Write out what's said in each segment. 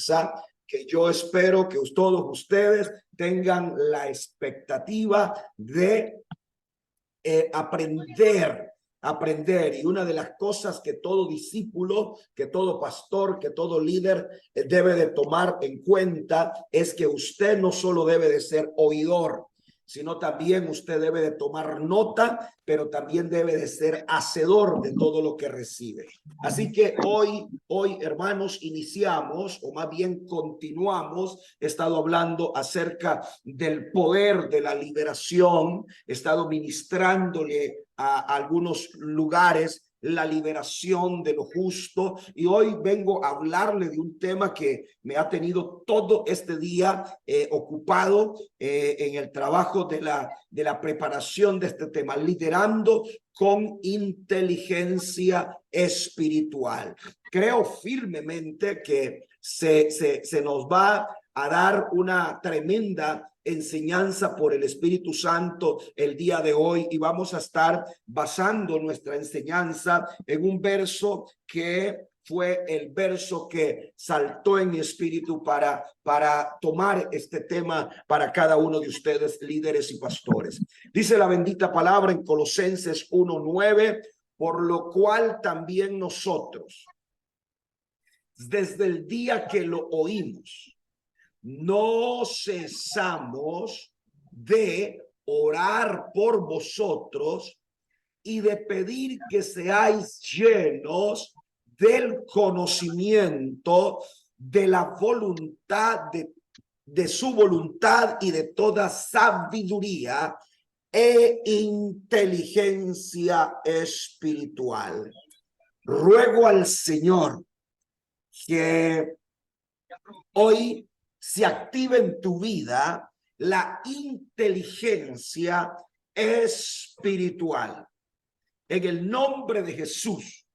enseñanza que yo espero que todos ustedes tengan la expectativa de aprender. Y una de las cosas que todo discípulo, que todo pastor, que todo líder debe de tomar en cuenta es que usted no solo debe de ser oidor, sino también usted debe de tomar nota, pero también debe de ser hacedor de todo lo que recibe. Así que hoy, hermanos, iniciamos, o más bien continuamos. He estado hablando acerca del poder de la liberación. He estado ministrándole a algunos lugares la liberación de lo justo, y hoy vengo a hablarle de un tema que me ha tenido todo este día ocupado en el trabajo de la preparación de este tema, liderando con inteligencia espiritual. Creo firmemente que se nos va a dar una tremenda enseñanza por el Espíritu Santo el día de hoy, y vamos a estar basando nuestra enseñanza en un verso que fue el verso que saltó en mi espíritu para tomar este tema para cada uno de ustedes, líderes y pastores. Dice la bendita palabra en Colosenses 1:9, por lo cual también nosotros, desde el día que lo oímos, no cesamos de orar por vosotros y de pedir que seáis llenos del conocimiento de la voluntad de su voluntad y de toda sabiduría e inteligencia espiritual. Ruego al Señor que hoy se active en tu vida la inteligencia espiritual. En el nombre de Jesús,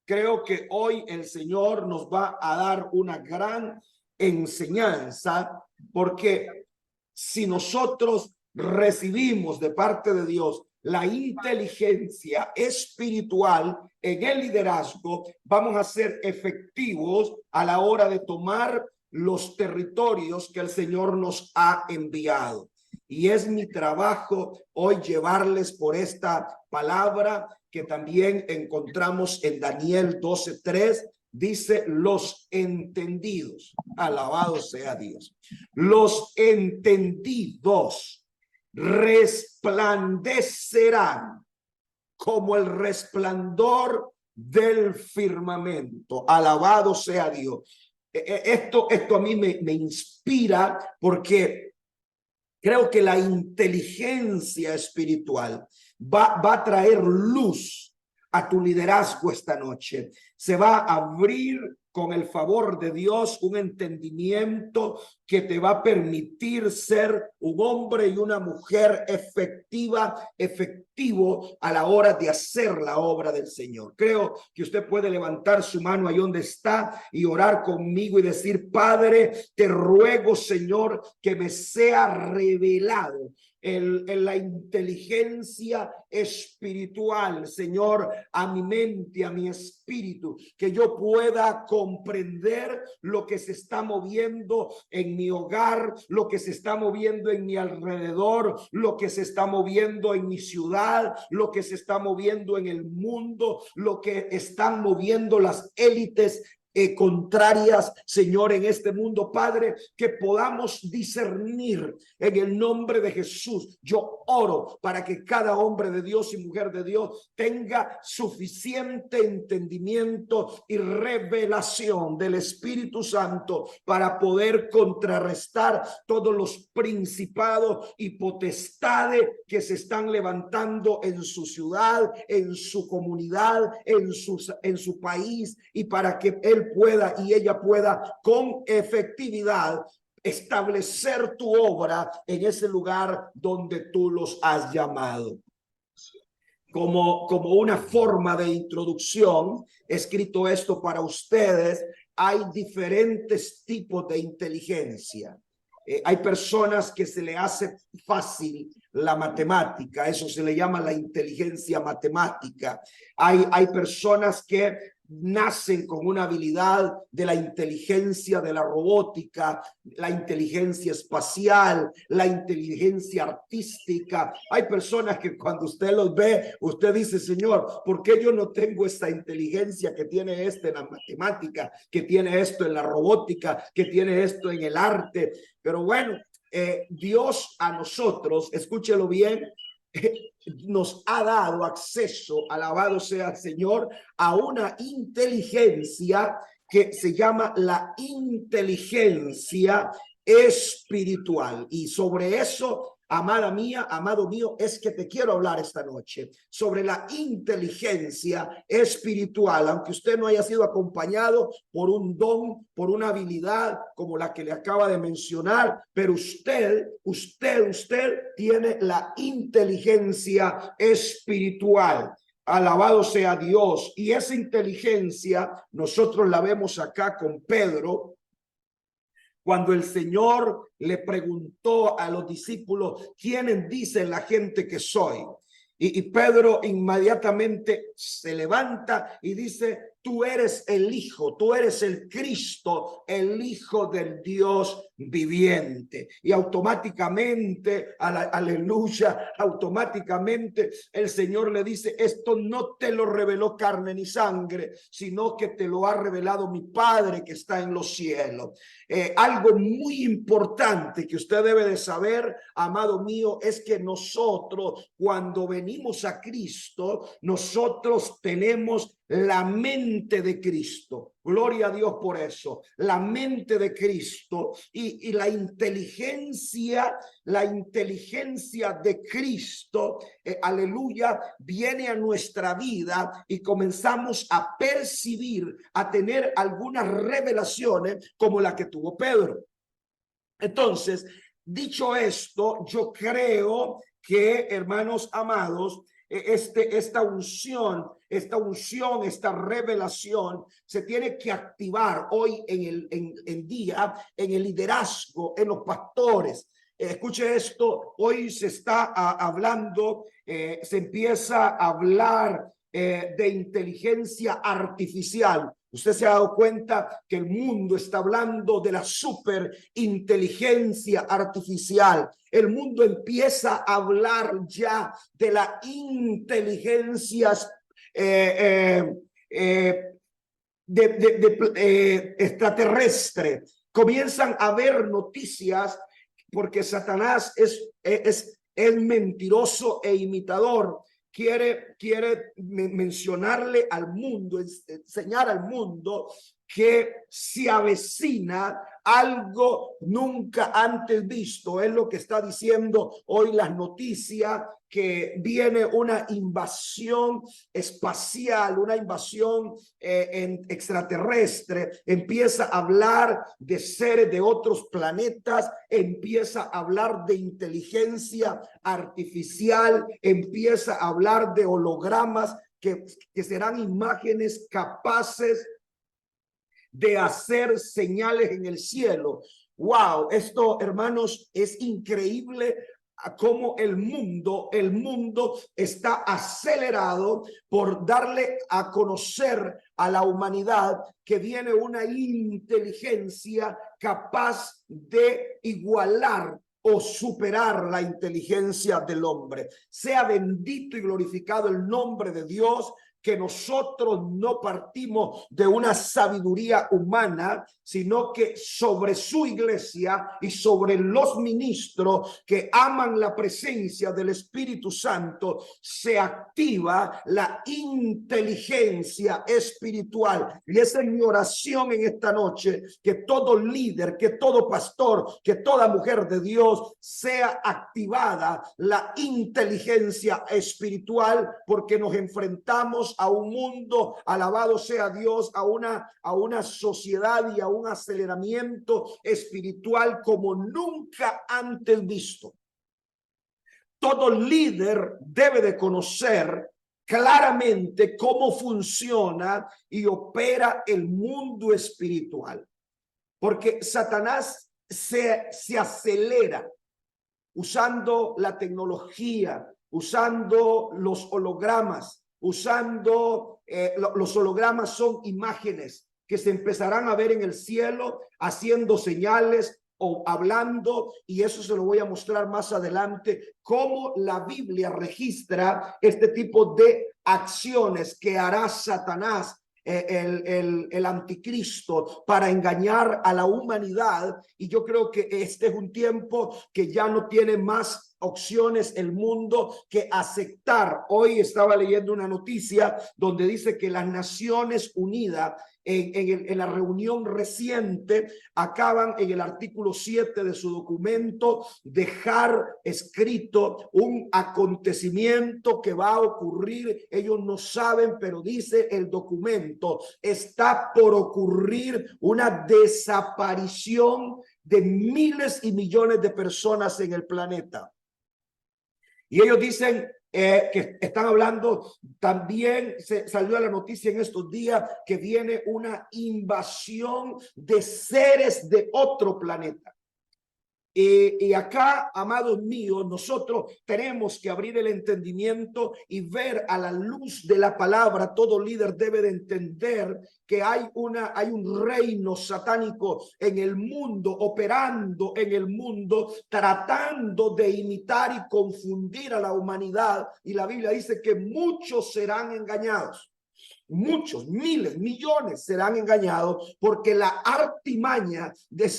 creo que hoy el Señor nos va a dar una gran enseñanza, porque si nosotros recibimos de parte de Dios la inteligencia espiritual en el liderazgo, vamos a ser efectivos a la hora de tomar los territorios que el Señor nos ha enviado. Y es mi trabajo hoy llevarles por esta palabra que también encontramos en Daniel 12:3. Dice: los entendidos, alabado sea Dios, los entendidos resplandecerán como el resplandor del firmamento. Alabado sea Dios. Esto a mí me inspira, porque creo que la inteligencia espiritual va a traer luz a tu liderazgo esta noche. Se va a abrir con el favor de Dios un entendimiento que te va a permitir ser un hombre y una mujer efectivo a la hora de hacer la obra del Señor. Creo que usted puede levantar su mano ahí donde está y orar conmigo y decir: Padre, te ruego, Señor, que me sea revelado en la inteligencia espiritual, Señor, a mi mente, a mi espíritu, que yo pueda comprender lo que se está moviendo en mi hogar, lo que se está moviendo en mi alrededor, lo que se está moviendo en mi ciudad, lo que se está moviendo en el mundo, lo que están moviendo las élites contrarias, Señor, en este mundo. Padre, que podamos discernir en el nombre de Jesús. Yo oro para que cada hombre de Dios y mujer de Dios tenga suficiente entendimiento y revelación del Espíritu Santo para poder contrarrestar todos los principados y potestades que se están levantando en su ciudad, en su comunidad, en su país, y para que él pueda y ella pueda con efectividad establecer tu obra en ese lugar donde tú los has llamado. Como una forma de introducción, he escrito esto para ustedes. Hay diferentes tipos de inteligencia. Hay personas que se le hace fácil la matemática, eso se le llama la inteligencia matemática. Hay personas que nacen con una habilidad de la inteligencia de la robótica, la inteligencia espacial, la inteligencia artística. Hay personas que cuando usted los ve, usted dice, Señor, ¿por qué yo no tengo esta inteligencia que tiene este en la matemática, que tiene esto en la robótica, que tiene esto en el arte? Pero bueno, Dios a nosotros, escúchelo bien, nos ha dado acceso, alabado sea el Señor, a una inteligencia que se llama la inteligencia espiritual. Y sobre eso, amada mía, amado mío, es que te quiero hablar esta noche sobre la inteligencia espiritual, aunque usted no haya sido acompañado por un don, por una habilidad como la que le acaba de mencionar, pero usted tiene la inteligencia espiritual. Alabado sea Dios. Y esa inteligencia nosotros la vemos acá con Pedro, cuando el Señor le preguntó a los discípulos, ¿quiénes dicen la gente que soy? Y Pedro inmediatamente se levanta y dice, tú eres el Hijo, tú eres el Cristo, el Hijo del Dios viviente. Y automáticamente, aleluya, automáticamente el Señor le dice, esto no te lo reveló carne ni sangre, sino que te lo ha revelado mi Padre que está en los cielos. Algo muy importante que usted debe de saber, amado mío, es que nosotros cuando venimos a Cristo, nosotros tenemos la mente de Cristo. Gloria a Dios por eso. La mente de Cristo y la inteligencia de Cristo, aleluya, viene a nuestra vida y comenzamos a percibir, a tener algunas revelaciones como la que tuvo Pedro. Entonces, dicho esto, yo creo que, hermanos amados, esta unción, esta revelación se tiene que activar hoy en día en el liderazgo, en los pastores. Escuche esto, hoy se está hablando, se empieza a hablar de inteligencia artificial. Usted se ha dado cuenta que el mundo está hablando de la superinteligencia artificial. El mundo empieza a hablar ya de la inteligencia extraterrestre. Comienzan a haber noticias porque Satanás es mentiroso e imitador. Quiere mencionarle al mundo, enseñar al mundo que se avecina algo nunca antes visto. Es lo que está diciendo hoy las noticias, que viene una invasión espacial, una invasión extraterrestre. Empieza a hablar de seres de otros planetas, empieza a hablar de inteligencia artificial, empieza a hablar de hologramas que serán imágenes capaces de hacer señales en el cielo. Wow, esto, hermanos, es increíble cómo el mundo está acelerado por darle a conocer a la humanidad que viene una inteligencia capaz de igualar o superar la inteligencia del hombre. Sea bendito y glorificado el nombre de Dios, que nosotros no partimos de una sabiduría humana, sino que sobre su iglesia y sobre los ministros que aman la presencia del Espíritu Santo se activa la inteligencia espiritual. Y esa es mi oración en esta noche, que todo líder, que todo pastor, que toda mujer de Dios sea activada la inteligencia espiritual, porque nos enfrentamos a un mundo, alabado sea Dios, a una sociedad y a un aceleramiento espiritual como nunca antes visto. Todo líder debe de conocer claramente cómo funciona y opera el mundo espiritual, porque Satanás se acelera usando la tecnología, usando los hologramas, usando, los hologramas son imágenes que se empezarán a ver en el cielo, haciendo señales o hablando, y eso se lo voy a mostrar más adelante, cómo la Biblia registra este tipo de acciones que hará Satanás, el anticristo, para engañar a la humanidad. Y yo creo que este es un tiempo que ya no tiene más opciones el mundo que aceptar. Hoy estaba leyendo una noticia donde dice que las Naciones Unidas en la reunión reciente acaban en el artículo 7 de su documento dejar escrito un acontecimiento que va a ocurrir. Ellos no saben, pero dice el documento, está por ocurrir una desaparición de miles y millones de personas en el planeta. Y ellos dicen que están hablando, también se salió a la noticia en estos días que viene una invasión de seres de otro planeta. Y acá, amados míos, nosotros tenemos que abrir el entendimiento y ver a la luz de la palabra. Todo líder debe de entender que hay un reino satánico en el mundo, operando en el mundo, tratando de imitar y confundir a la humanidad. Y la Biblia dice que muchos serán engañados. Muchos, miles, millones serán engañados porque la artimaña de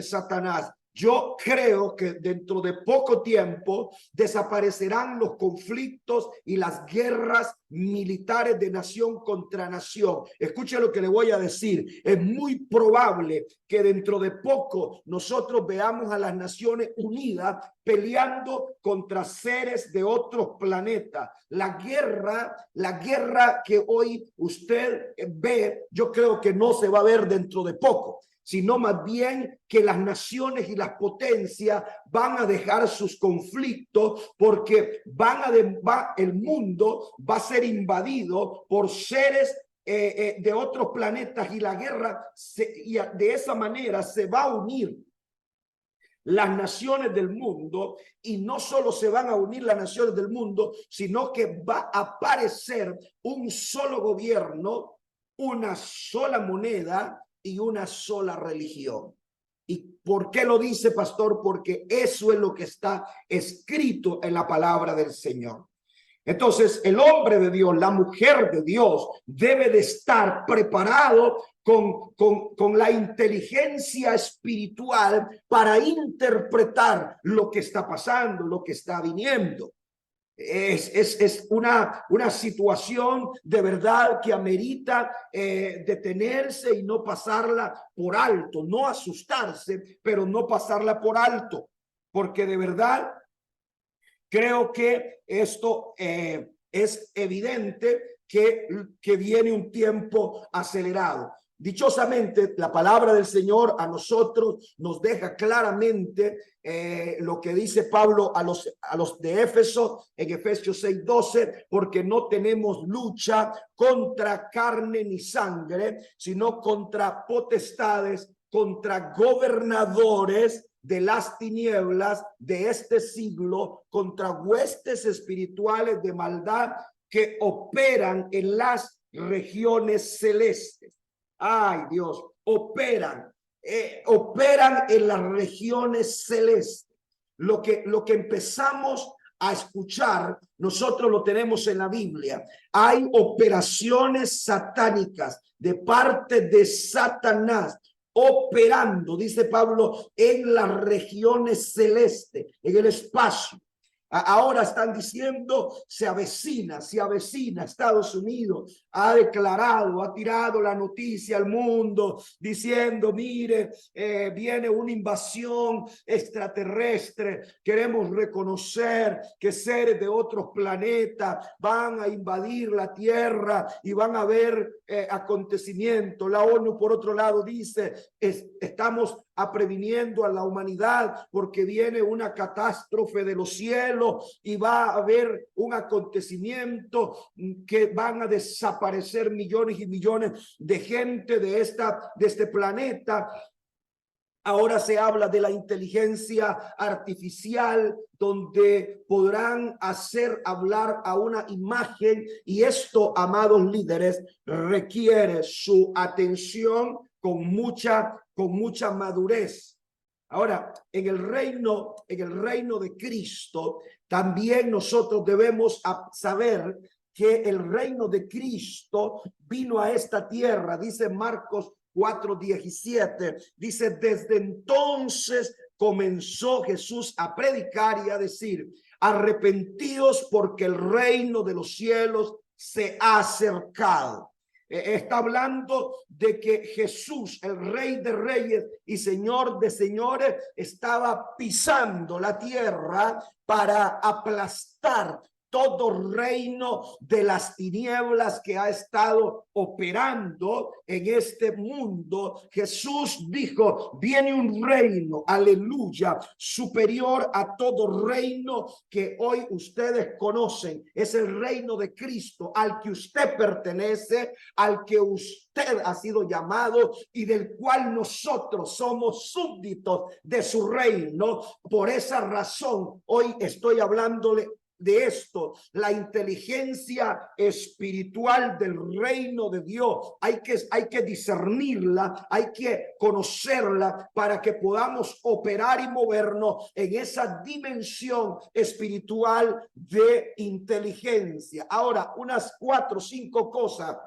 Satanás, yo creo que dentro de poco tiempo desaparecerán los conflictos y las guerras militares de nación contra nación. Escuche lo que le voy a decir. Es muy probable que dentro de poco nosotros veamos a las Naciones Unidas peleando contra seres de otros planetas. La guerra que hoy usted ve, yo creo que no se va a ver dentro de poco, sino más bien que las naciones y las potencias van a dejar sus conflictos, porque el mundo va a ser invadido por seres de otros planetas, y la guerra de esa manera se va a unir las naciones del mundo. Y no solo se van a unir las naciones del mundo, sino que va a aparecer un solo gobierno, una sola moneda y una sola religión. ¿Y por qué lo dice, pastor? Porque eso es lo que está escrito en la palabra del Señor. Entonces, el hombre de Dios, la mujer de Dios, debe de estar preparado con la inteligencia espiritual para interpretar lo que está pasando, lo que está viniendo. Es una situación de verdad que amerita detenerse y no pasarla por alto, no asustarse, pero no pasarla por alto, porque de verdad creo que esto es evidente que viene un tiempo acelerado. Dichosamente, la palabra del Señor a nosotros nos deja claramente lo que dice Pablo a los de Éfeso en Efesios 6:12, porque no tenemos lucha contra carne ni sangre, sino contra potestades, contra gobernadores de las tinieblas de este siglo, contra huestes espirituales de maldad que operan en las regiones celestes. Ay, Dios, operan en las regiones celestes. Lo que empezamos a escuchar, nosotros lo tenemos en la Biblia. Hay operaciones satánicas de parte de Satanás operando, dice Pablo, en las regiones celestes, en el espacio. Ahora están diciendo, se avecina. Estados Unidos ha declarado, ha tirado la noticia al mundo diciendo, mire, viene una invasión extraterrestre. Queremos reconocer que seres de otros planetas van a invadir la Tierra y van a haber acontecimientos. La ONU, por otro lado, dice, estamos previniendo a la humanidad porque viene una catástrofe de los cielos y va a haber un acontecimiento que van a desaparecer millones y millones de gente de este planeta. Ahora se habla de la inteligencia artificial, donde podrán hacer hablar a una imagen, y esto, amados líderes, requiere su atención con mucha madurez. Ahora, en el reino de Cristo, también nosotros debemos saber que el reino de Cristo vino a esta tierra. Dice Marcos 4:17, dice: desde entonces comenzó Jesús a predicar y a decir: arrepentidos, porque el reino de los cielos se ha acercado. Está hablando de que Jesús, el Rey de Reyes y Señor de Señores, estaba pisando la tierra para aplastar todo reino de las tinieblas que ha estado operando en este mundo. Jesús dijo: viene un reino, aleluya, superior a todo reino que hoy ustedes conocen. Es el reino de Cristo, al que usted pertenece, al que usted ha sido llamado y del cual nosotros somos súbditos de su reino. Por esa razón, hoy estoy hablándole de esto, la inteligencia espiritual del reino de Dios. Hay que discernirla, hay que conocerla para que podamos operar y movernos en esa dimensión espiritual de inteligencia. Ahora, unas 4 o 5 cosas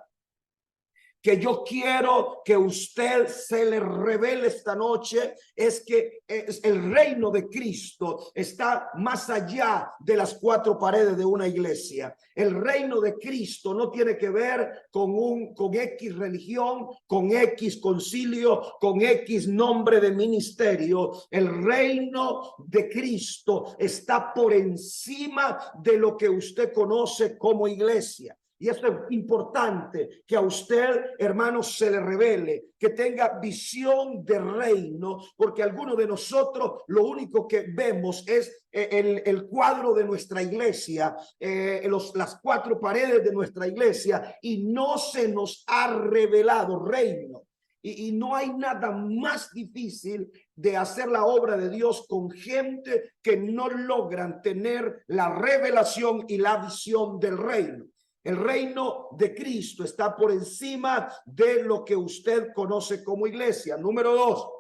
que yo quiero que usted se le revele esta noche, es que el reino de Cristo está más allá de las 4 paredes de una iglesia. El reino de Cristo no tiene que ver con X religión, con X concilio, con X nombre de ministerio. El reino de Cristo está por encima de lo que usted conoce como iglesia. Y esto es importante, que a usted, hermanos, se le revele, que tenga visión de reino, porque algunos de nosotros lo único que vemos es el cuadro de nuestra iglesia, las 4 paredes de nuestra iglesia, y no se nos ha revelado reino. Y no hay nada más difícil de hacer la obra de Dios con gente que no logran tener la revelación y la visión del reino. El reino de Cristo está por encima de lo que usted conoce como iglesia. Número 2,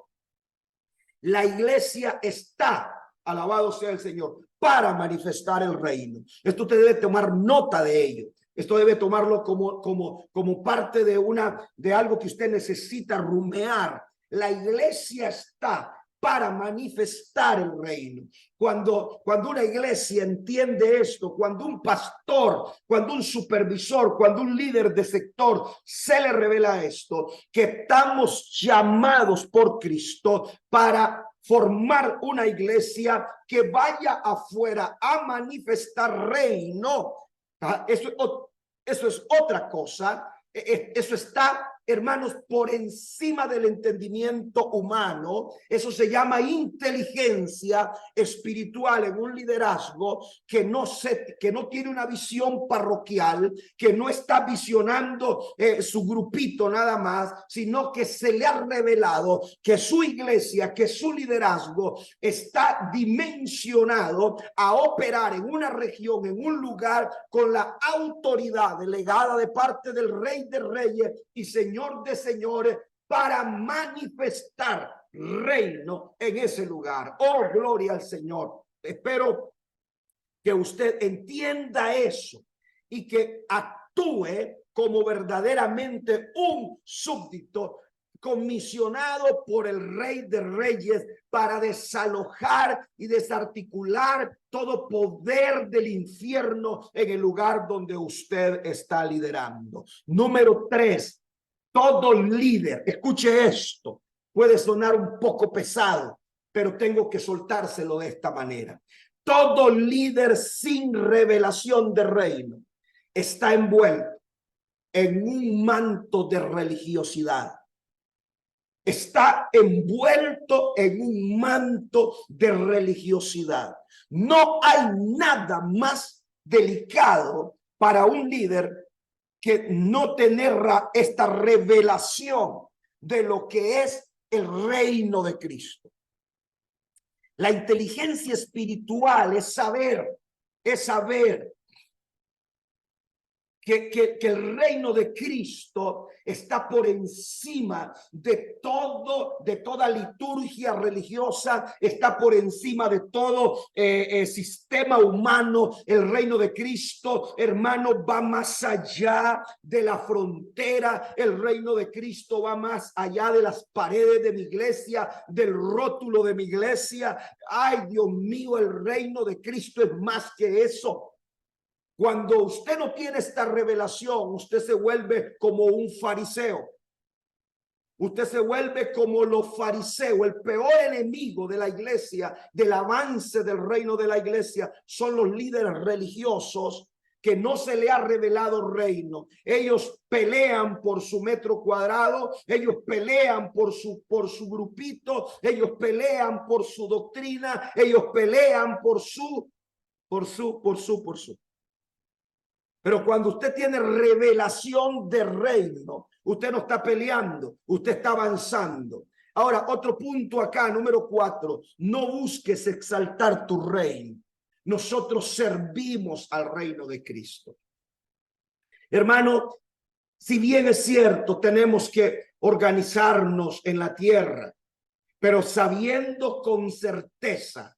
la iglesia está, alabado sea el Señor, para manifestar el reino. Esto usted debe tomar nota de ello. Esto debe tomarlo como parte de algo que usted necesita rumear. La iglesia está para manifestar el reino. Cuando una iglesia entiende esto, cuando un pastor, cuando un supervisor, cuando un líder de sector se le revela esto, que estamos llamados por Cristo para formar una iglesia que vaya afuera a manifestar reino. Eso es otra cosa. Eso está, hermanos, por encima del entendimiento humano. Eso se llama inteligencia espiritual en un liderazgo que no tiene una visión parroquial, que no está visionando su grupito nada más, sino que se le ha revelado que su iglesia, que su liderazgo está dimensionado a operar en una región, en un lugar, con la autoridad delegada de parte del Rey de Reyes y Señor de Señores, para manifestar reino en ese lugar. Oh, gloria al Señor. Espero que usted entienda eso y que actúe como verdaderamente un súbdito comisionado por el Rey de Reyes para desalojar y desarticular todo poder del infierno en el lugar donde usted está liderando. Número 3, todo líder, escuche esto, puede sonar un poco pesado, pero tengo que soltárselo de esta manera. Todo líder sin revelación de reino está envuelto en un manto de religiosidad. Está envuelto en un manto de religiosidad. No hay nada más delicado para un líder que no tener esta revelación de lo que es el reino de Cristo. La inteligencia espiritual es saber que el reino de Cristo está por encima de toda liturgia religiosa, está por encima de todo sistema humano. El reino de Cristo, hermano, va más allá de la frontera. El reino de Cristo va más allá de las paredes de mi iglesia, del rótulo de mi iglesia. Ay, Dios mío, el reino de Cristo es más que eso. Cuando usted no tiene esta revelación, usted se vuelve como un fariseo. Usted se vuelve como los fariseos. El peor enemigo de la iglesia, del avance del reino de la iglesia, son los líderes religiosos que no se le ha revelado reino. Ellos pelean por su metro cuadrado, ellos pelean por su grupito, ellos pelean por su doctrina, ellos pelean por su. Pero cuando usted tiene revelación de reino, usted no está peleando, usted está avanzando. Ahora, otro punto acá, número 4, no busques exaltar tu reino. Nosotros servimos al reino de Cristo. Hermano, si bien es cierto, tenemos que organizarnos en la tierra, pero sabiendo con certeza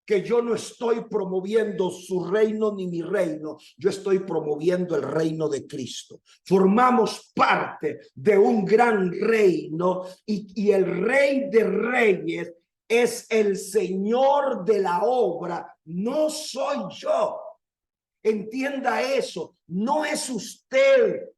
que yo no estoy promoviendo su reino ni mi reino, yo estoy promoviendo el reino de Cristo. Formamos parte de un gran reino y el Rey de Reyes es el Señor de la obra, no soy yo. Entienda eso, no es usted.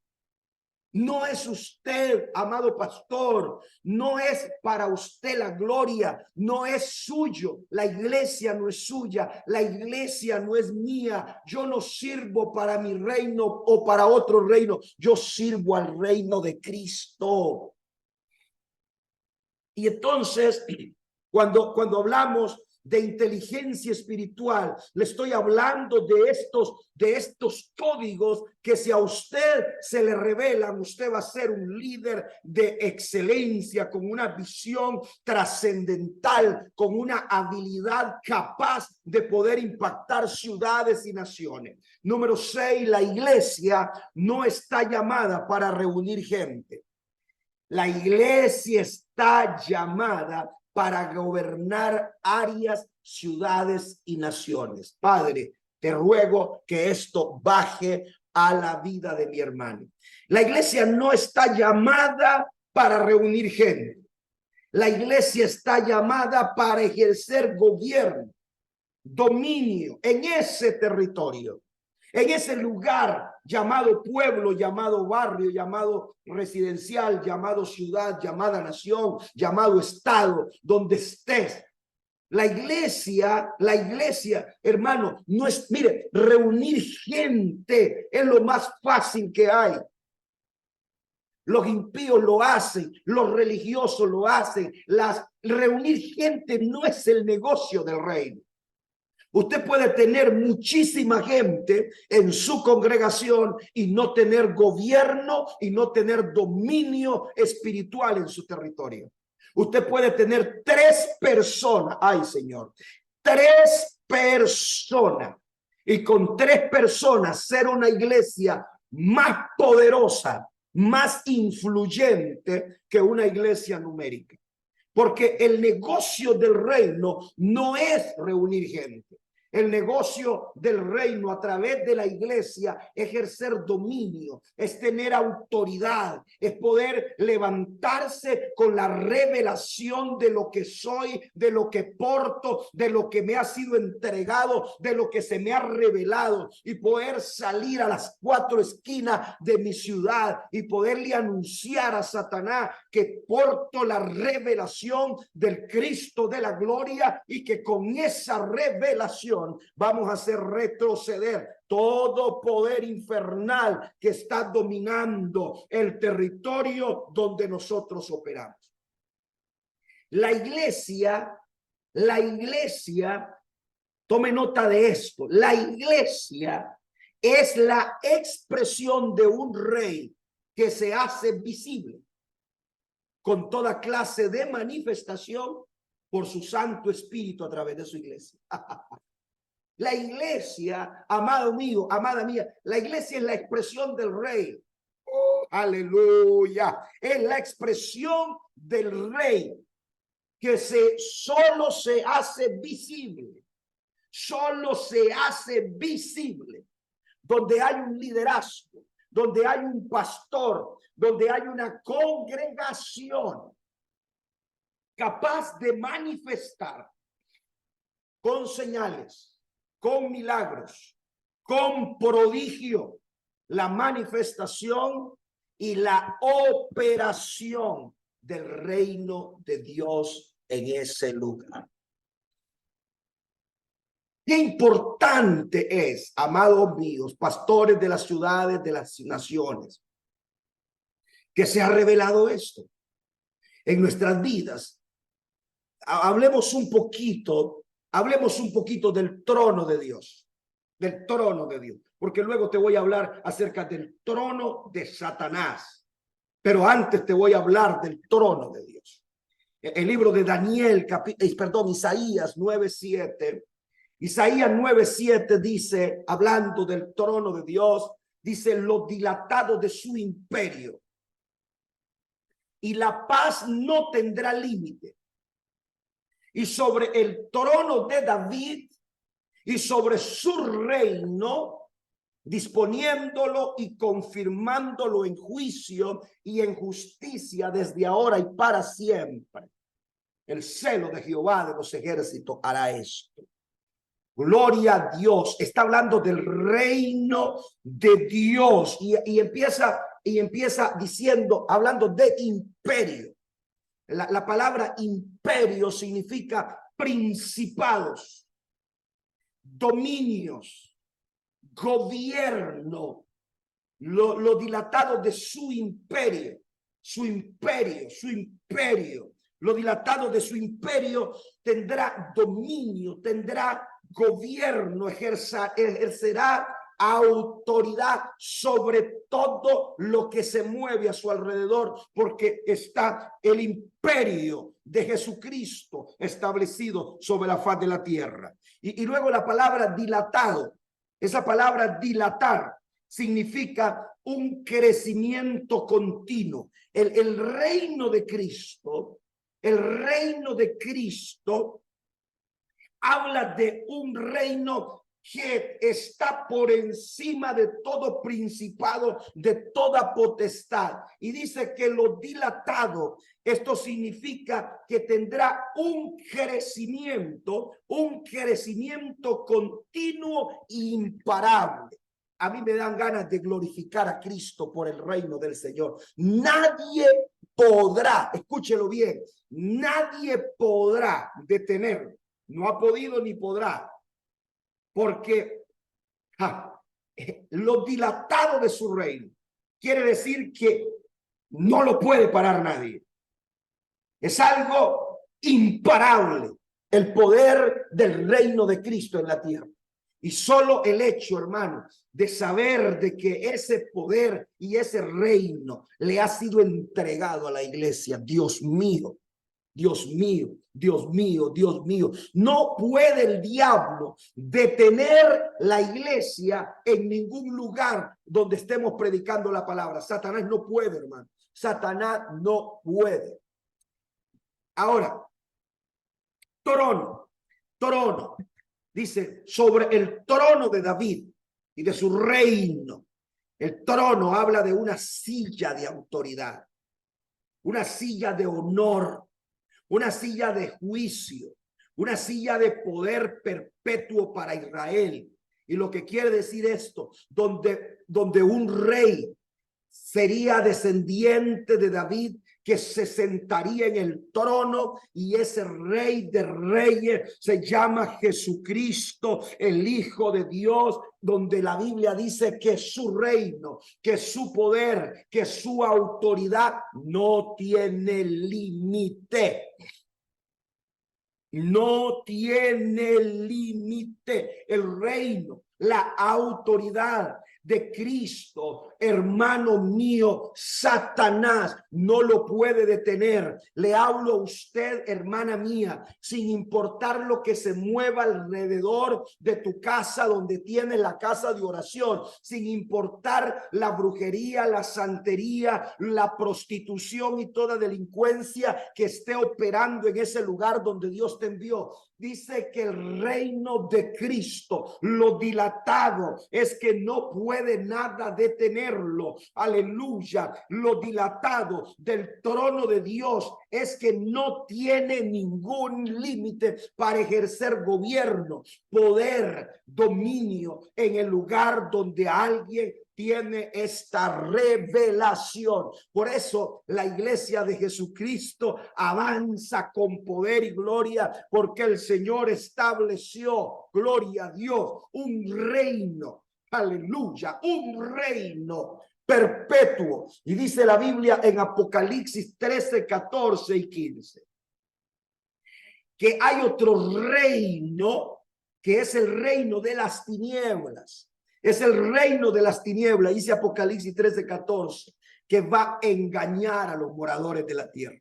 No es usted, amado pastor, no es para usted la gloria, no es suyo, la iglesia no es suya, la iglesia no es mía, yo no sirvo para mi reino o para otro reino, yo sirvo al reino de Cristo. Y entonces, cuando hablamos de inteligencia espiritual, le estoy hablando de estos códigos que si a usted se le revelan, usted va a ser un líder de excelencia, con una visión trascendental, con una habilidad capaz de poder impactar ciudades y naciones. Número 6, la iglesia no está llamada para reunir gente. La iglesia está llamada para gobernar áreas, ciudades y naciones. Padre, te ruego que esto baje a la vida de mi hermano. La iglesia no está llamada para reunir gente. La iglesia está llamada para ejercer gobierno, dominio en ese territorio, en ese lugar llamado pueblo, llamado barrio, llamado residencial, llamado ciudad, llamada nación, llamado estado, donde estés. La iglesia, hermano, no es, mire, reunir gente es lo más fácil que hay. Los impíos lo hacen, los religiosos lo hacen. Reunir gente no es el negocio del reino. Usted puede tener muchísima gente en su congregación y no tener gobierno y no tener dominio espiritual en su territorio. Usted puede tener 3 personas, ay Señor, 3 personas, y con 3 personas ser una iglesia más poderosa, más influyente que una iglesia numérica. Porque el negocio del reino no es reunir gente. El negocio del reino a través de la iglesia, ejercer dominio, es tener autoridad, es poder levantarse con la revelación de lo que soy, de lo que porto, de lo que me ha sido entregado, de lo que se me ha revelado, y poder salir a las 4 esquinas de mi ciudad y poderle anunciar a Satanás que porto la revelación del Cristo de la gloria, y que con esa revelación vamos a hacer retroceder todo poder infernal que está dominando el territorio donde nosotros operamos. La iglesia, tome nota de esto, la iglesia es la expresión de un rey que se hace visible con toda clase de manifestación por su Santo Espíritu a través de su iglesia. La iglesia, amado mío, amada mía, la iglesia es la expresión del rey. Oh, aleluya. Es la expresión del rey que solo se hace visible. Solo se hace visible donde hay un liderazgo, donde hay un pastor, donde hay una congregación capaz de manifestar con señales, con milagros, con prodigio, la manifestación y la operación del reino de Dios en ese lugar. Qué importante es, amados míos, pastores de las ciudades, de las naciones, que se ha revelado esto en nuestras vidas. Hablemos un poquito del trono de Dios, porque luego te voy a hablar acerca del trono de Satanás, pero antes te voy a hablar del trono de Dios. El libro de Daniel, Isaías 9:7. Isaías 9:7 dice, hablando del trono de Dios, dice: lo dilatado de su imperio y la paz no tendrá límite. Y sobre el trono de David y sobre su reino, disponiéndolo y confirmándolo en juicio y en justicia desde ahora y para siempre. El celo de Jehová de los ejércitos hará esto. Gloria a Dios. Está hablando del reino de Dios y empieza diciendo, hablando de imperio. La palabra imperio significa principados, dominios, gobierno, lo dilatado de su imperio, lo dilatado de su imperio tendrá dominio, tendrá gobierno, ejercerá autoridad sobre todo lo que se mueve a su alrededor, porque está el imperio de Jesucristo establecido sobre la faz de la tierra. Y luego la palabra dilatado, esa palabra dilatar significa un crecimiento continuo. El reino de Cristo, habla de un reino que está por encima de todo principado, de toda potestad. Y dice que lo dilatado, esto significa que tendrá un crecimiento continuo e imparable. A mí me dan ganas de glorificar a Cristo por el reino del Señor. Nadie podrá, escúchelo bien, nadie podrá detenerlo. No ha podido ni podrá, porque lo dilatado de su reino quiere decir que no lo puede parar nadie. Es algo imparable, el poder del reino de Cristo en la tierra. Y solo el hecho, hermano, de saber de que ese poder y ese reino le ha sido entregado a la iglesia, Dios mío, Dios mío, Dios mío, Dios mío. No puede el diablo detener la iglesia en ningún lugar donde estemos predicando la palabra. Satanás no puede, hermano. Satanás no puede. Ahora, trono. Dice, sobre el trono de David y de su reino. El trono habla de una silla de autoridad, una silla de honor, una silla de juicio, una silla de poder perpetuo para Israel. Y lo que quiere decir esto, donde un rey sería descendiente de David, que se sentaría en el trono, y ese rey de reyes se llama Jesucristo, el Hijo de Dios, donde la Biblia dice que su reino, que su poder, que su autoridad no tiene límite. No tiene límite. El reino, la autoridad, de Cristo, hermano mío, Satanás no lo puede detener. Le hablo a usted, hermana mía, sin importar lo que se mueva alrededor de tu casa, donde tienes la casa de oración, sin importar la brujería, la santería, la prostitución y toda delincuencia que esté operando en ese lugar donde Dios te envió. Dice que el reino de Cristo, lo dilatado, es que no puede nada detenerlo. Aleluya. Lo dilatado del trono de Dios es que no tiene ningún límite para ejercer gobierno, poder, dominio en el lugar donde alguien tiene esta revelación. Por eso la iglesia de Jesucristo avanza con poder y gloria, porque el Señor estableció, gloria a Dios, un reino, aleluya, un reino perpetuo. Y dice la Biblia en Apocalipsis 13, 14 y 15, que hay otro reino, que es el reino de las tinieblas. Es el reino de las tinieblas, dice Apocalipsis 13, 14, que va a engañar a los moradores de la tierra.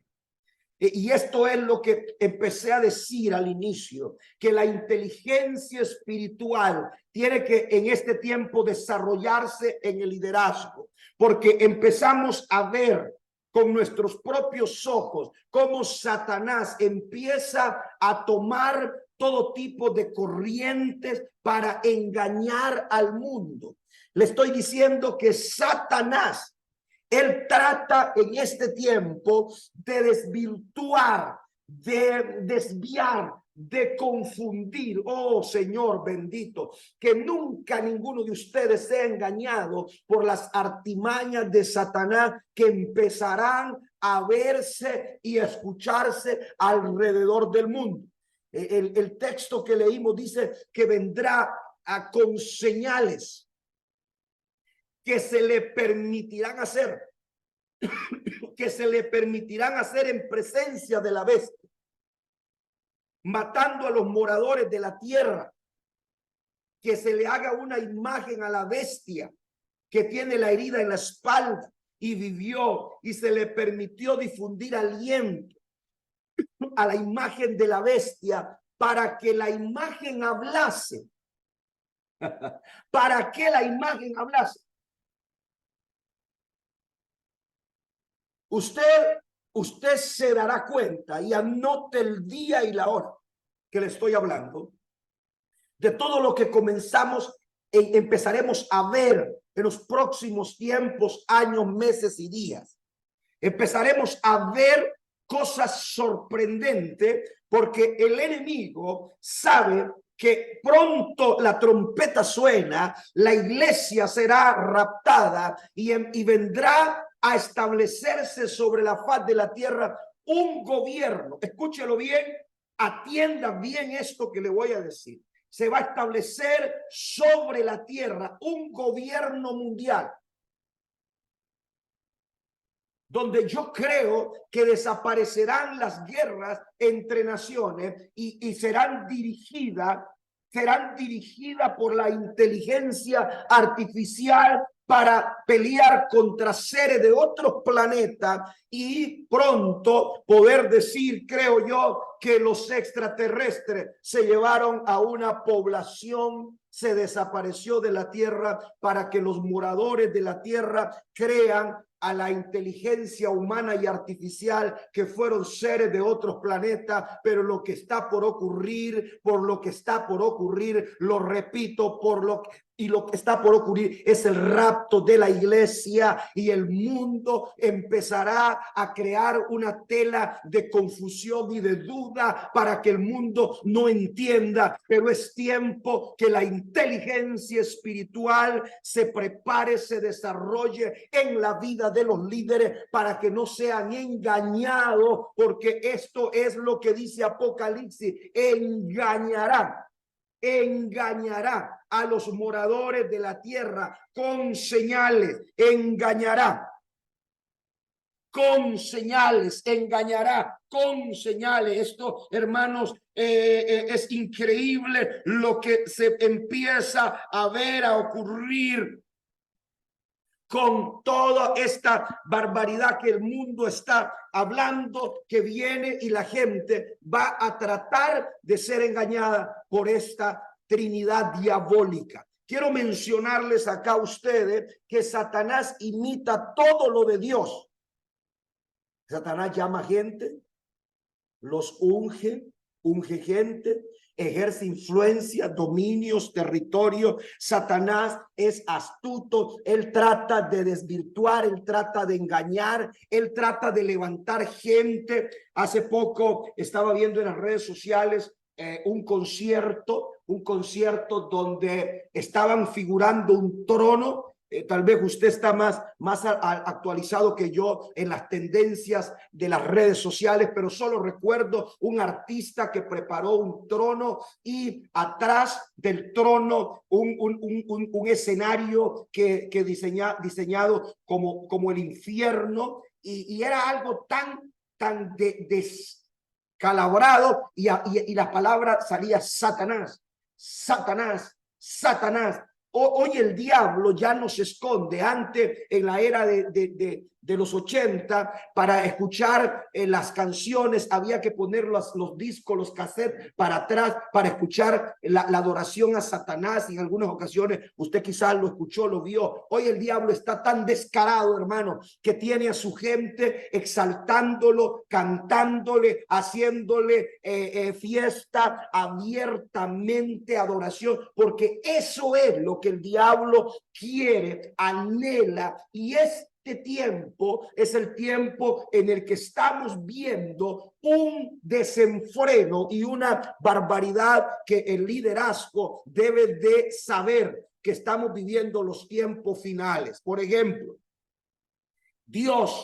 Y esto es lo que empecé a decir al inicio, que la inteligencia espiritual tiene que en este tiempo desarrollarse en el liderazgo, porque empezamos a ver con nuestros propios ojos cómo Satanás empieza a tomar todo tipo de corrientes para engañar al mundo. Le estoy diciendo que Satanás, él trata en este tiempo de desvirtuar, de desviar, de confundir. Oh Señor bendito, que nunca ninguno de ustedes sea engañado por las artimañas de Satanás que empezarán a verse y a escucharse alrededor del mundo. El texto que leímos dice que vendrá con señales que se le permitirán hacer, que se le permitirán hacer en presencia de la bestia, matando a los moradores de la tierra, que se le haga una imagen a la bestia que tiene la herida en la espalda y vivió, y se le permitió difundir aliento a la imagen de la bestia para que la imagen hablase. Para que la imagen hablase. Usted se dará cuenta y anote el día y la hora que le estoy hablando de todo lo que empezaremos a ver en los próximos tiempos, años, meses y días. Empezaremos a ver cosas sorprendentes porque el enemigo sabe que pronto la trompeta suena, la iglesia será raptada y vendrá a establecerse sobre la faz de la tierra un gobierno. Escúchelo bien, atienda bien esto que le voy a decir. Se va a establecer sobre la tierra un gobierno mundial, donde yo creo que desaparecerán las guerras entre naciones y serán dirigidas por la inteligencia artificial para pelear contra seres de otros planetas y pronto poder decir, creo yo, que los extraterrestres se llevaron a una población, se desapareció de la tierra para que los moradores de la tierra crean a la inteligencia humana y artificial que fueron seres de otros planetas, pero lo que está por ocurrir, lo repito, lo que está por ocurrir es el rapto de la iglesia y el mundo empezará a crear una tela de confusión y de duda para que el mundo no entienda, pero es tiempo que la inteligencia espiritual se prepare, se desarrolle en la vida de los líderes para que no sean engañados, porque esto es lo que dice Apocalipsis: engañará a los moradores de la tierra con señales, engañará con señales. Esto, hermanos, es increíble lo que se empieza a ver, a ocurrir con toda esta barbaridad que el mundo está hablando, que viene y la gente va a tratar de ser engañada por esta Trinidad diabólica. Quiero mencionarles acá a ustedes que Satanás imita todo lo de Dios. Satanás llama gente, los unge gente, ejerce influencia, dominios, territorios. Satanás es astuto, él trata de desvirtuar, él trata de engañar, él trata de levantar gente. Hace poco estaba viendo en las redes sociales un concierto donde estaban figurando un trono. Tal vez usted está más actualizado que yo en las tendencias de las redes sociales, pero solo recuerdo un artista que preparó un trono y atrás del trono un escenario que diseñado como el infierno, y era algo tan descalabrado, y la palabra salía Satanás, Satanás, Satanás. Hoy el diablo ya no se esconde. Antes, en la era de los 80, para escuchar las canciones había que poner los discos, los cassettes para atrás para escuchar la adoración a Satanás. Y en algunas ocasiones usted quizás lo escuchó, lo vio. Hoy el diablo está tan descarado, hermano, que tiene a su gente exaltándolo, cantándole, haciéndole fiesta abiertamente, adoración, porque eso es lo que el diablo quiere, anhela. Y este tiempo es el tiempo en el que estamos viendo un desenfreno y una barbaridad que el liderazgo debe de saber, que estamos viviendo los tiempos finales. Por ejemplo, Dios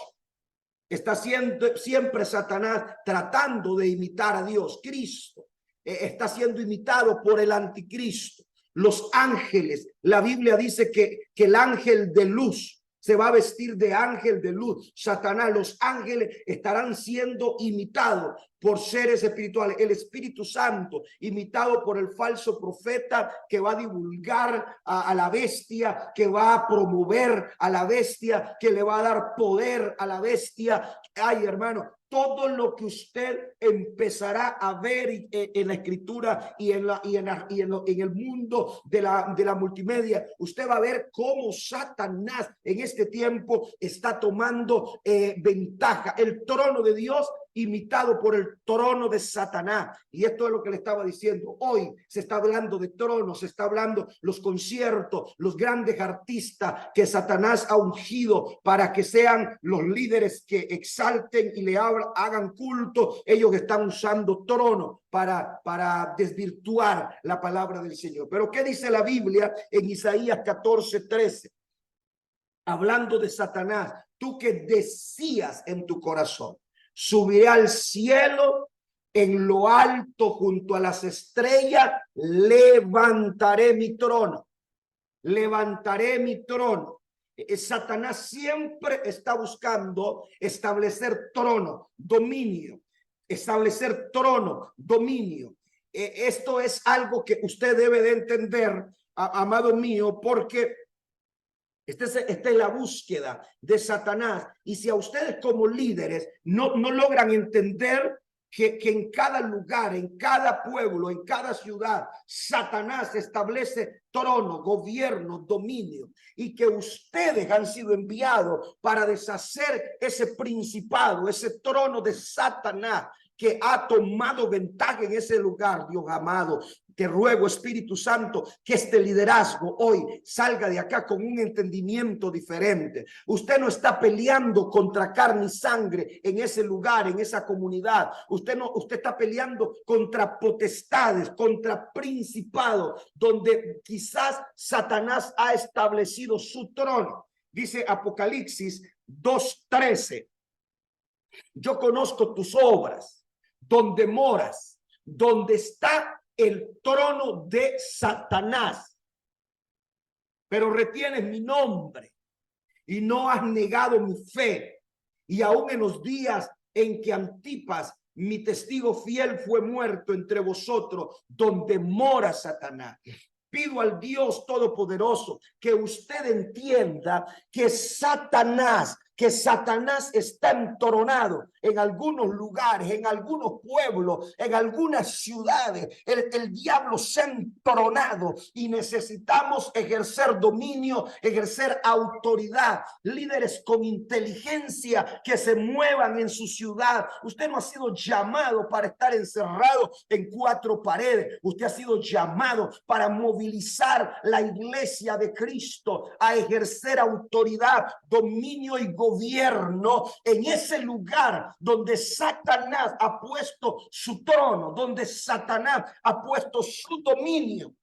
está siempre Satanás tratando de imitar a Dios. Cristo está siendo imitado por el anticristo. Los ángeles, la Biblia dice que el ángel de luz se va a vestir de ángel de luz. Satanás, los ángeles estarán siendo imitados por seres espirituales. El Espíritu Santo imitado por el falso profeta que va a divulgar a la bestia, que va a promover a la bestia, que le va a dar poder a la bestia. Ay, hermano, todo lo que usted empezará a ver en la escritura y en el mundo de la multimedia, usted va a ver cómo Satanás en este tiempo está tomando ventaja. El trono de Dios imitado por el trono de Satanás. Y esto es lo que le estaba diciendo. Hoy se está hablando de tronos, se está hablando los conciertos, los grandes artistas que Satanás ha ungido para que sean los líderes que exalten y le hagan culto. Ellos están usando trono para desvirtuar la palabra del Señor. Pero ¿qué dice la Biblia en Isaías 14:13? Hablando de Satanás, tú que decías en tu corazón: subiré al cielo, en lo alto junto a las estrellas levantaré mi trono. Levantaré mi trono. Satanás siempre está buscando establecer trono, dominio. Establecer trono, dominio. Esto es algo que usted debe de entender, amado mío, porque esta es la búsqueda de Satanás. Y si a ustedes como líderes no logran entender que en cada lugar, en cada pueblo, en cada ciudad, Satanás establece trono, gobierno, dominio, y que ustedes han sido enviados para deshacer ese principado, ese trono de Satanás que ha tomado ventaja en ese lugar. Dios amado, te ruego, Espíritu Santo, que este liderazgo hoy salga de acá con un entendimiento diferente. Usted no está peleando contra carne y sangre en ese lugar, en esa comunidad. Usted está peleando contra potestades, contra principados, donde quizás Satanás ha establecido su trono. Dice Apocalipsis 2:13. Yo conozco tus obras, donde moras, donde está el trono de Satanás, pero retienes mi nombre y no has negado mi fe. Y aún en los días en que Antipas, mi testigo fiel, fue muerto entre vosotros, donde mora Satanás, Pido al Dios Todopoderoso que usted entienda que Satanás está entoronado en algunos lugares, en algunos pueblos, en algunas ciudades. El diablo se ha entoronado y necesitamos ejercer dominio, ejercer autoridad, líderes con inteligencia que se muevan en su ciudad. Usted no ha sido llamado para estar encerrado en cuatro paredes. Usted ha sido llamado para movilizar la iglesia de Cristo, a ejercer autoridad, dominio y gobierno en ese lugar donde Satanás ha puesto su trono, donde Satanás ha puesto su dominio.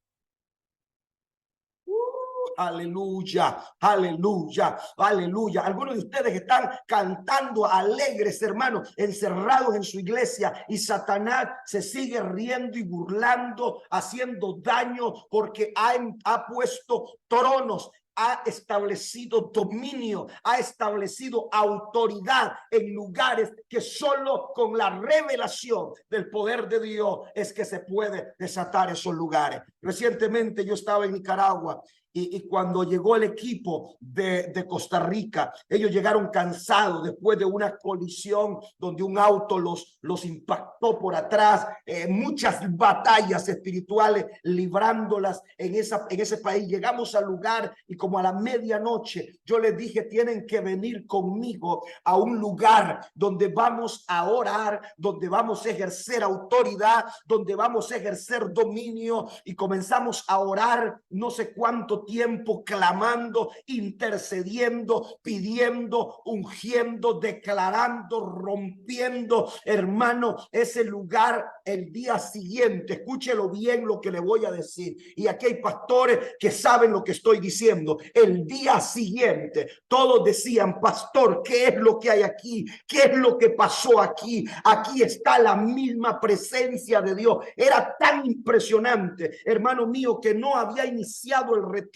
Aleluya, aleluya, aleluya. Algunos de ustedes están cantando alegres, hermanos, encerrados en su iglesia, y Satanás se sigue riendo y burlando, haciendo daño, porque ha puesto tronos, ha establecido dominio, ha establecido autoridad en lugares que solo con la revelación del poder de Dios es que se puede desatar esos lugares. Recientemente yo estaba en Nicaragua y cuando llegó el equipo de Costa Rica, ellos llegaron cansados después de una colisión donde un auto los impactó por atrás, muchas batallas espirituales librándolas en ese país. Llegamos al lugar y como a la medianoche yo les dije, tienen que venir conmigo a un lugar donde vamos a orar, donde vamos a ejercer autoridad, donde vamos a ejercer dominio, y comenzamos a orar no sé cuánto tiempo, clamando, intercediendo, pidiendo, ungiendo, declarando, rompiendo, hermano, ese lugar. El día siguiente, escúchelo bien lo que le voy a decir, y aquí hay pastores que saben lo que estoy diciendo. El día siguiente todos decían, pastor, ¿qué es lo que hay aquí? ¿Qué es lo que pasó aquí? Aquí está la misma presencia de Dios. Era tan impresionante, hermano mío, que no había iniciado el retiro.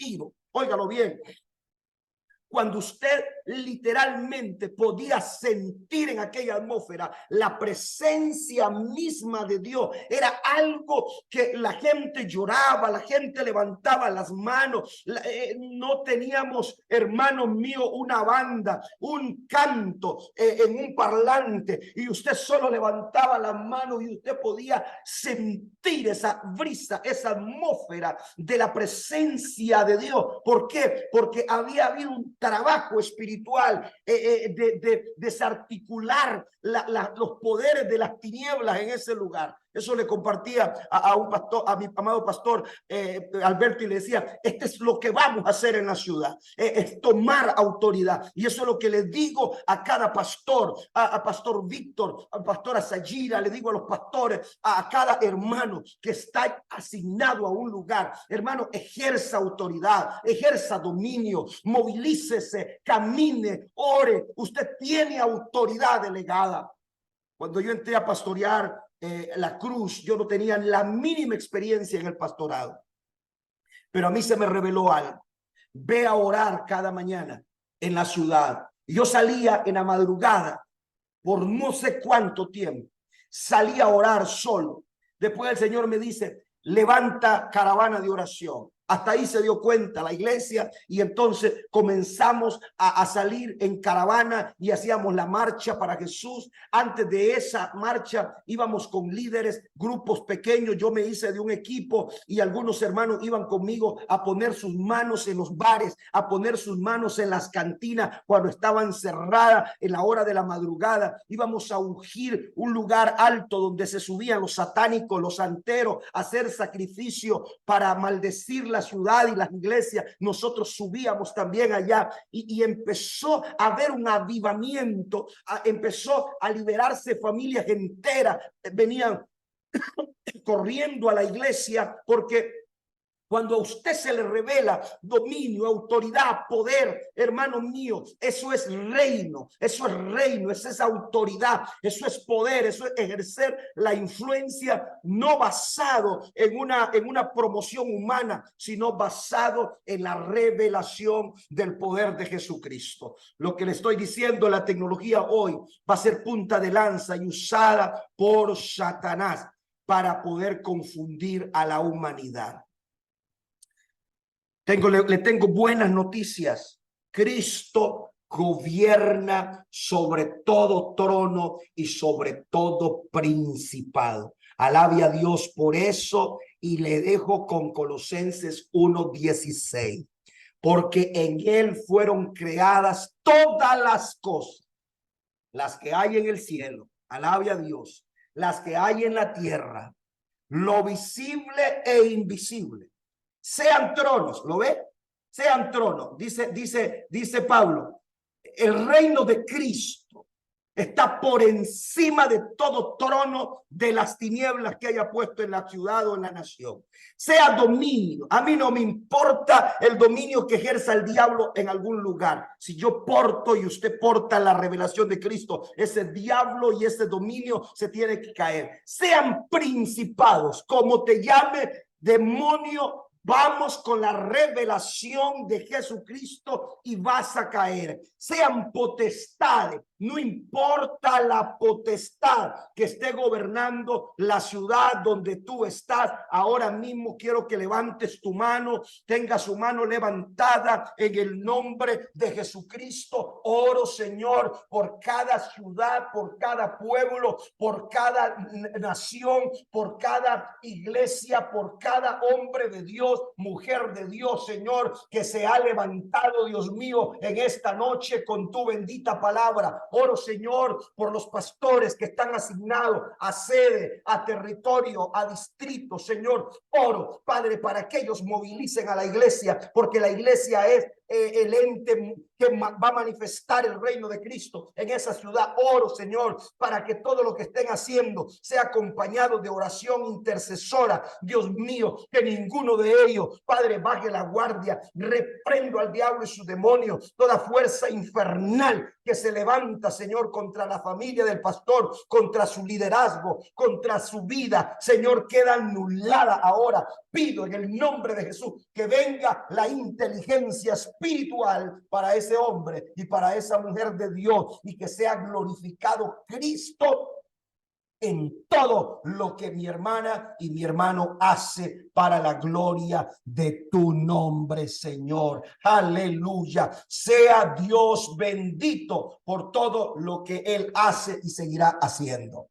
Óigalo bien. Cuando usted literalmente podía sentir en aquella atmósfera la presencia misma de Dios, era algo que la gente lloraba, la gente levantaba las manos. No teníamos, hermanos míos, una banda, un canto en un parlante, y usted solo levantaba las manos y usted podía sentir esa brisa, esa atmósfera de la presencia de Dios. ¿Por qué? Porque había habido un trabajo espiritual de desarticular los poderes de las tinieblas en ese lugar. Eso le compartía a un pastor, a mi amado pastor Alberto, y le decía, este es lo que vamos a hacer en la ciudad, es tomar autoridad. Y eso es lo que le digo a cada pastor, a pastor Víctor, a pastora Sayira, le digo a los pastores, a cada hermano que está asignado a un lugar. Hermano, ejerza autoridad, ejerza dominio, movilícese, camine, ore. Usted tiene autoridad delegada. Cuando yo entré a pastorear la Cruz, yo no tenía la mínima experiencia en el pastorado, pero a mí se me reveló algo. Ve a orar cada mañana en la ciudad. Y yo salía en la madrugada por no sé cuánto tiempo, salía a orar solo. Después el Señor me dice, levanta caravana de oración. Hasta ahí se dio cuenta la iglesia, y entonces comenzamos a salir en caravana y hacíamos la marcha para Jesús. Antes de esa marcha íbamos con líderes, grupos pequeños. Yo me hice de un equipo y algunos hermanos iban conmigo a poner sus manos en los bares, a poner sus manos en las cantinas cuando estaban cerradas en la hora de la madrugada. Íbamos a ungir un lugar alto donde se subían los satánicos, los santeros, a hacer sacrificio para maldecir la ciudad y las iglesias. Nosotros subíamos también allá y empezó a haber un avivamiento, empezó a liberarse familias enteras, venían corriendo a la iglesia, porque cuando a usted se le revela dominio, autoridad, poder, hermano mío, eso es reino, eso es reino, eso es autoridad, eso es poder, eso es ejercer la influencia, no basado en una promoción humana, sino basado en la revelación del poder de Jesucristo. Lo que le estoy diciendo, la tecnología hoy va a ser punta de lanza y usada por Satanás para poder confundir a la humanidad. Le tengo buenas noticias. Cristo gobierna sobre todo trono y sobre todo principado. Alabe a Dios por eso y le dejo con Colosenses 1:16. Porque en él fueron creadas todas las cosas, las que hay en el cielo, alabe a Dios, las que hay en la tierra, lo visible e invisible, sean tronos, ¿lo ve? Sean tronos, dice Pablo, el reino de Cristo está por encima de todo trono de las tinieblas que haya puesto en la ciudad o en la nación. Sea dominio. A mí no me importa el dominio que ejerza el diablo en algún lugar. Si yo porto y usted porta la revelación de Cristo, ese diablo y ese dominio se tiene que caer. Sean principados, como te llame, demonio. Vamos con la revelación de Jesucristo y vas a caer. Sean potestades, no importa la potestad que esté gobernando la ciudad donde tú estás. Ahora mismo quiero que levantes tu mano, tenga su mano levantada en el nombre de Jesucristo. Oro, Señor, por cada ciudad, por cada pueblo, por cada nación, por cada iglesia, por cada hombre de Dios, mujer de Dios, Señor, que se ha levantado, Dios mío, en esta noche con tu bendita palabra. Oro, Señor, por los pastores que están asignados a sede, a territorio, a distrito, Señor. Oro, Padre, para que ellos movilicen a la iglesia, porque la iglesia es el ente que va a manifestar el reino de Cristo en esa ciudad. Oro, Señor, para que todo lo que estén haciendo sea acompañado de oración intercesora. Dios mío, que ninguno de ellos, Padre, baje la guardia. Reprendo al diablo y sus demonios, toda fuerza infernal que se levanta, Señor, contra la familia del pastor, contra su liderazgo, contra su vida, Señor, queda anulada ahora. Pido en el nombre de Jesús que venga la inteligencia espiritual para ese hombre y para esa mujer de Dios, y que sea glorificado Cristo en todo lo que mi hermana y mi hermano hace para la gloria de tu nombre, Señor. Aleluya. Sea Dios bendito por todo lo que él hace y seguirá haciendo.